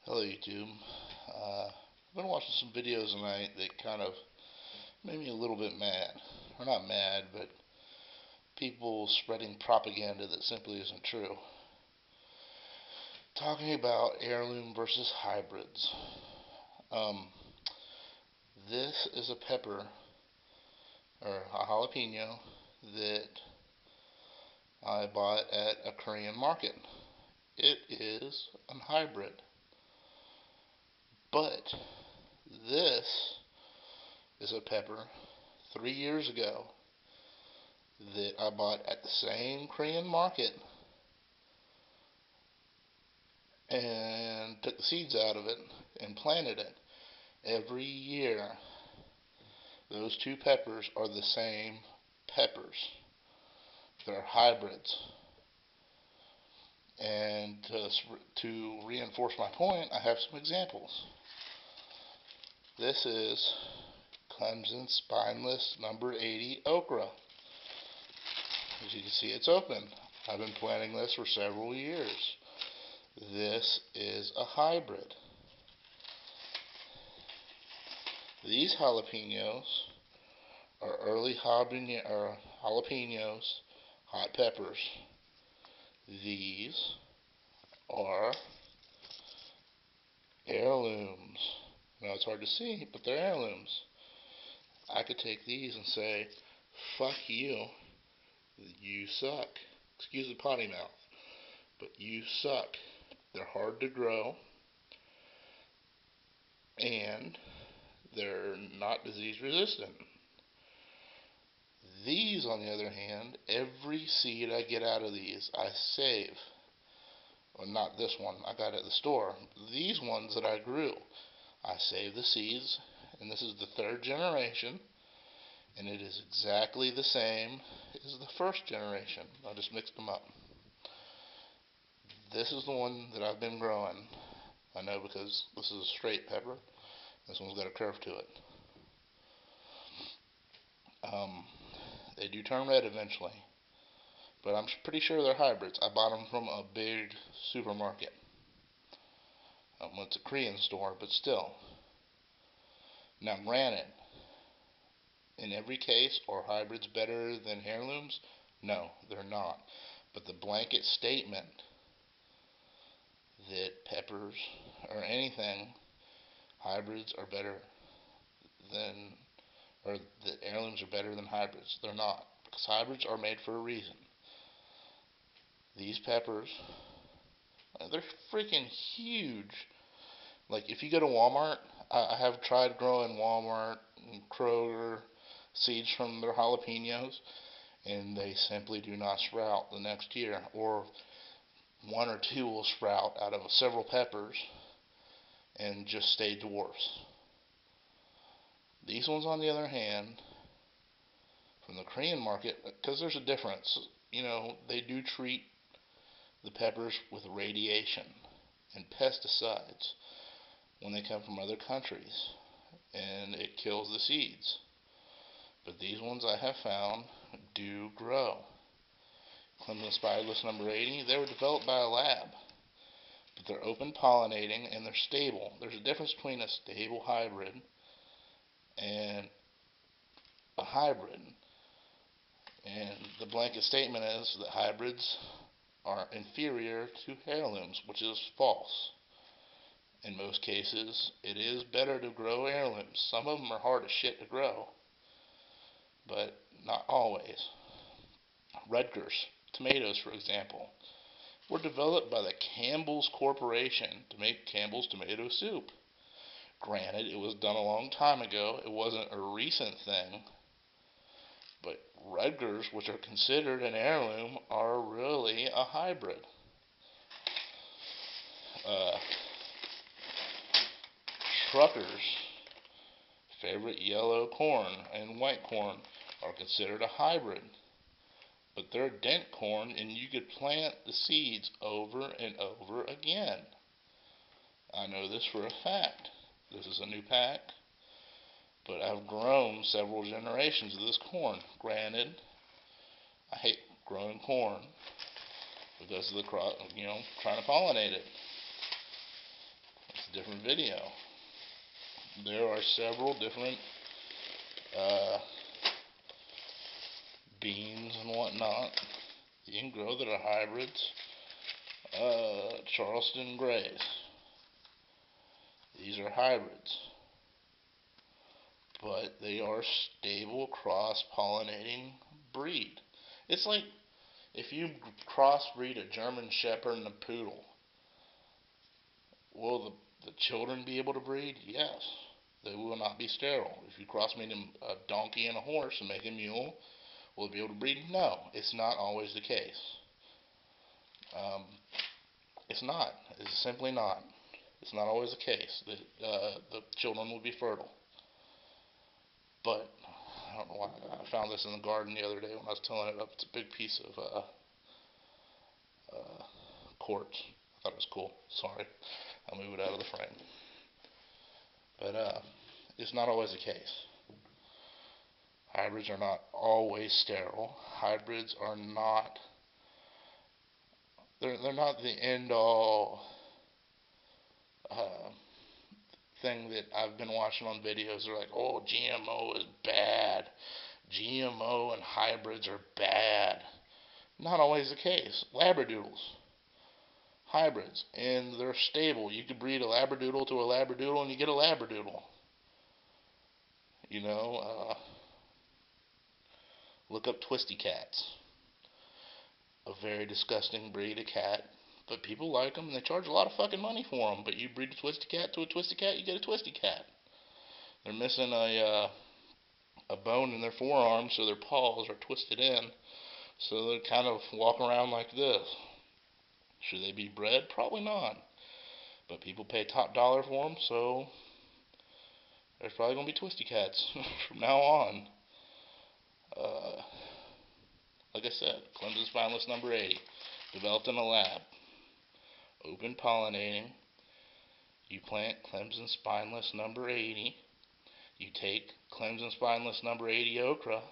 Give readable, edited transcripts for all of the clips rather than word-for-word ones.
Hello YouTube. I've been watching some videos tonight that kind of made me a little bit mad. Or not mad, but people spreading propaganda that simply isn't true. Talking about heirloom versus hybrids. Um, this is a pepper, or a jalapeno, that I bought at a Korean market. It is a hybrid. But this is a pepper 3 years ago that I bought at the same Korean market and took the seeds out of it and planted it. Every year, those two peppers are the same peppers. They're hybrids. And to reinforce my point, I have some examples. This is Clemson Spineless number 80 okra. As you can see, it's open. I've been planting this for several years. This is a hybrid. These jalapenos are early jalapenos, hot peppers. These are heirlooms. Now it's hard to see, but they're heirlooms. I could take these and say, fuck you, you suck. Excuse the potty mouth, but you suck. They're hard to grow, and they're not disease resistant. These, on the other hand, every seed I get out of these, I save. Well, not this one, I got it at the store. These ones that I grew, I save the seeds, and this is the third generation, and it is exactly the same as the first generation. I just mixed them up. This is the one that I've been growing. I know because this is a straight pepper. This one's got a curve to it. They do turn red eventually, but I'm pretty sure they're hybrids. I bought them from a big supermarket. It's a Korean store, but still. Now, granted, in every case, are hybrids better than heirlooms? No, they're not. But the blanket statement that peppers or anything, hybrids are better than, or that heirlooms are better than hybrids, they're not. Because hybrids are made for a reason. These peppers, they're freaking huge. Like, if you go to Walmart, I have tried growing Walmart and Kroger seeds from their jalapenos, and they simply do not sprout the next year. Or one or two will sprout out of several peppers and just stay dwarfs. These ones, on the other hand, from the Korean market, because there's a difference. They do treat the peppers with radiation and pesticides when they come from other countries, and it kills the seeds. But these ones I have found do grow. Clemson Spineless number 80, they were developed by a lab, but they're open pollinating and they're stable. There's a difference between a stable hybrid and a hybrid. And the blanket statement is that hybrids are inferior to heirlooms, which is false. In most cases, it is better to grow heirlooms. Some of them are hard as shit to grow, but not always. Rutgers tomatoes, for example, were developed by the Campbell's Corporation to make Campbell's tomato soup. Granted, it was done a long time ago. It wasn't a recent thing. But Rutgers, which are considered an heirloom, are really a hybrid. Uh, Truckers' favorite yellow corn and white corn are considered a hybrid. But they're dent corn, and you could plant the seeds over and over again. I know this for a fact. This is a new pack, but I've grown several generations of this corn. Granted, I hate growing corn because of the crop, trying to pollinate it. different video. There are several different beans and whatnot you can grow that are hybrids. Charleston Grays. These are hybrids, but they are stable cross-pollinating breed. It's like if you crossbreed a German Shepherd and a Poodle, will the children be able to breed? Yes. They will not be sterile. If you crossbreed a donkey and a horse and make a mule, will it be able to breed? No. It's not always the case. It's not. It's simply not. It's not always the case that the children will be fertile. But I don't know why I found this in the garden the other day when I was tilling it up. It's a big piece of quartz. I thought it was cool. Sorry. I'll move it out of the frame. But it's not always the case. Hybrids are not always sterile. Hybrids are not. They're not the end all thing that I've been watching on videos. They're like, oh, GMO is bad. GMO and hybrids are bad. Not always the case. Labradoodles, hybrids, and they're stable. You could breed a Labradoodle to a Labradoodle and you get a Labradoodle. You know, look up Twisty Cats. A very disgusting breed of cat. But people like them and they charge a lot of fucking money for them. But you breed a Twisty Cat to a Twisty Cat, you get a Twisty Cat. They're missing a bone in their forearm, so their paws are twisted in. So they kind of walk around like this. Should they be bred? Probably not. But people pay top dollar for them, so there's probably going to be Twisty Cats from now on. Like I said, Clemson Spineless number 80. Developed in a lab. Open pollinating. You plant Clemson Spineless number 80. You take Clemson Spineless number 80 okra.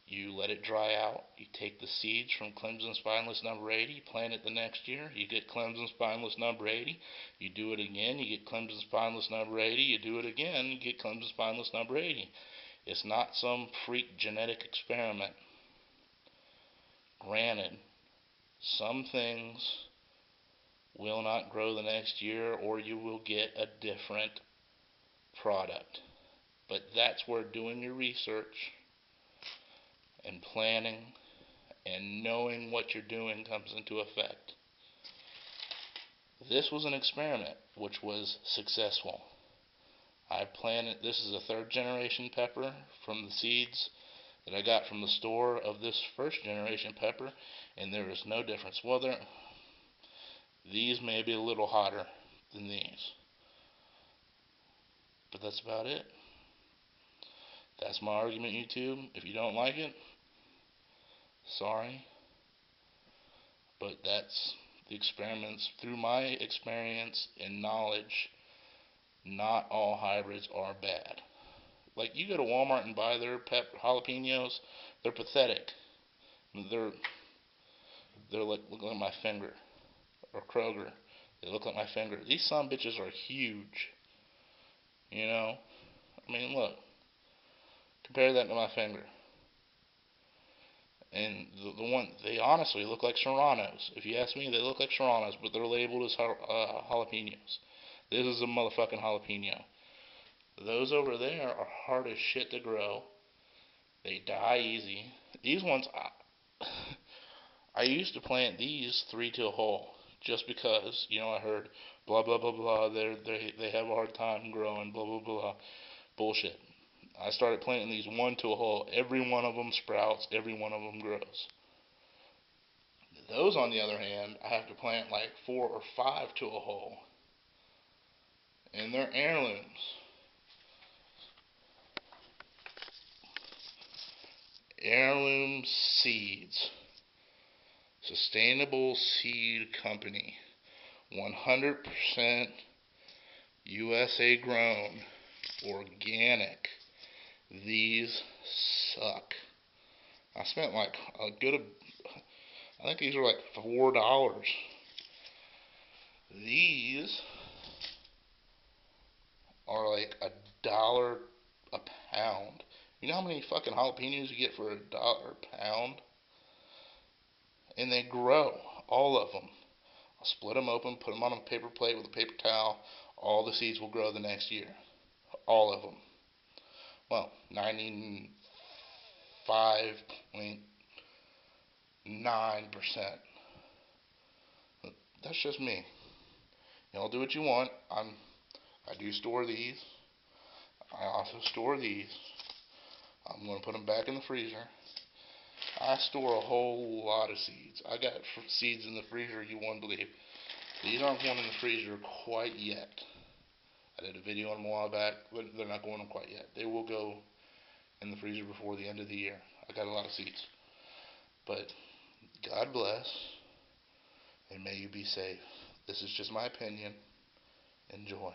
You let it dry out. You take the seeds from Clemson Spineless number 80. You plant it the next year. You get Clemson Spineless number 80. You do it again. You get Clemson Spineless number 80. You do it again. You get Clemson Spineless number 80. It's not some freak genetic experiment. Granted, some things will not grow the next year, or you will get a different product. But that's where doing your research and planning and knowing what you're doing comes into effect. This was an experiment which was successful. I planted, this is a third generation pepper from the seeds that I got from the store of this first generation pepper, and there is no difference. Well, these may be a little hotter than these, but that's about it. That's my argument, YouTube. If you don't like it, sorry, but that's the experiments. Through my experience and knowledge, not all hybrids are bad. Like, you go to Walmart and buy their jalapenos, they're pathetic. They're like, look like my finger. Or Kroger, they look like my finger. These son bitches are huge. You know? I mean, look. Compare that to my finger. And the one, they honestly look like serranos. If you ask me, they look like serranos, but they're labeled as jalapenos. This is a motherfucking jalapeno. Those over there are hard as shit to grow. They die easy. These ones, I used to plant these 3 to a hole, just because, you know, I heard blah blah blah blah. They have a hard time growing. Blah blah blah. Bullshit. I started planting these 1 to a hole. Every one of them sprouts. Every one of them grows. Those, on the other hand, I have to plant like 4 or 5 to a hole, and they're heirlooms. Heirloom Seeds. Sustainable Seed Company. 100% USA grown. Organic. These suck. I spent like a good, I think these are like $4. These are like $1 a pound. You know how many fucking jalapenos you get for $1 a pound? And they grow, all of them. I'll split them open, put them on a paper plate with a paper towel. All the seeds will grow the next year. All of them. Well, 95.9%. That's just me. Y'all do what you want. I do store these. I also store these. I'm going to put them back in the freezer. I store a whole lot of seeds. I got seeds in the freezer you won't believe. These aren't going in the freezer quite yet. I did a video on them a while back, but they're not going in quite yet. They will go in the freezer before the end of the year. I got a lot of seeds. But God bless, and may you be safe. This is just my opinion. Enjoy.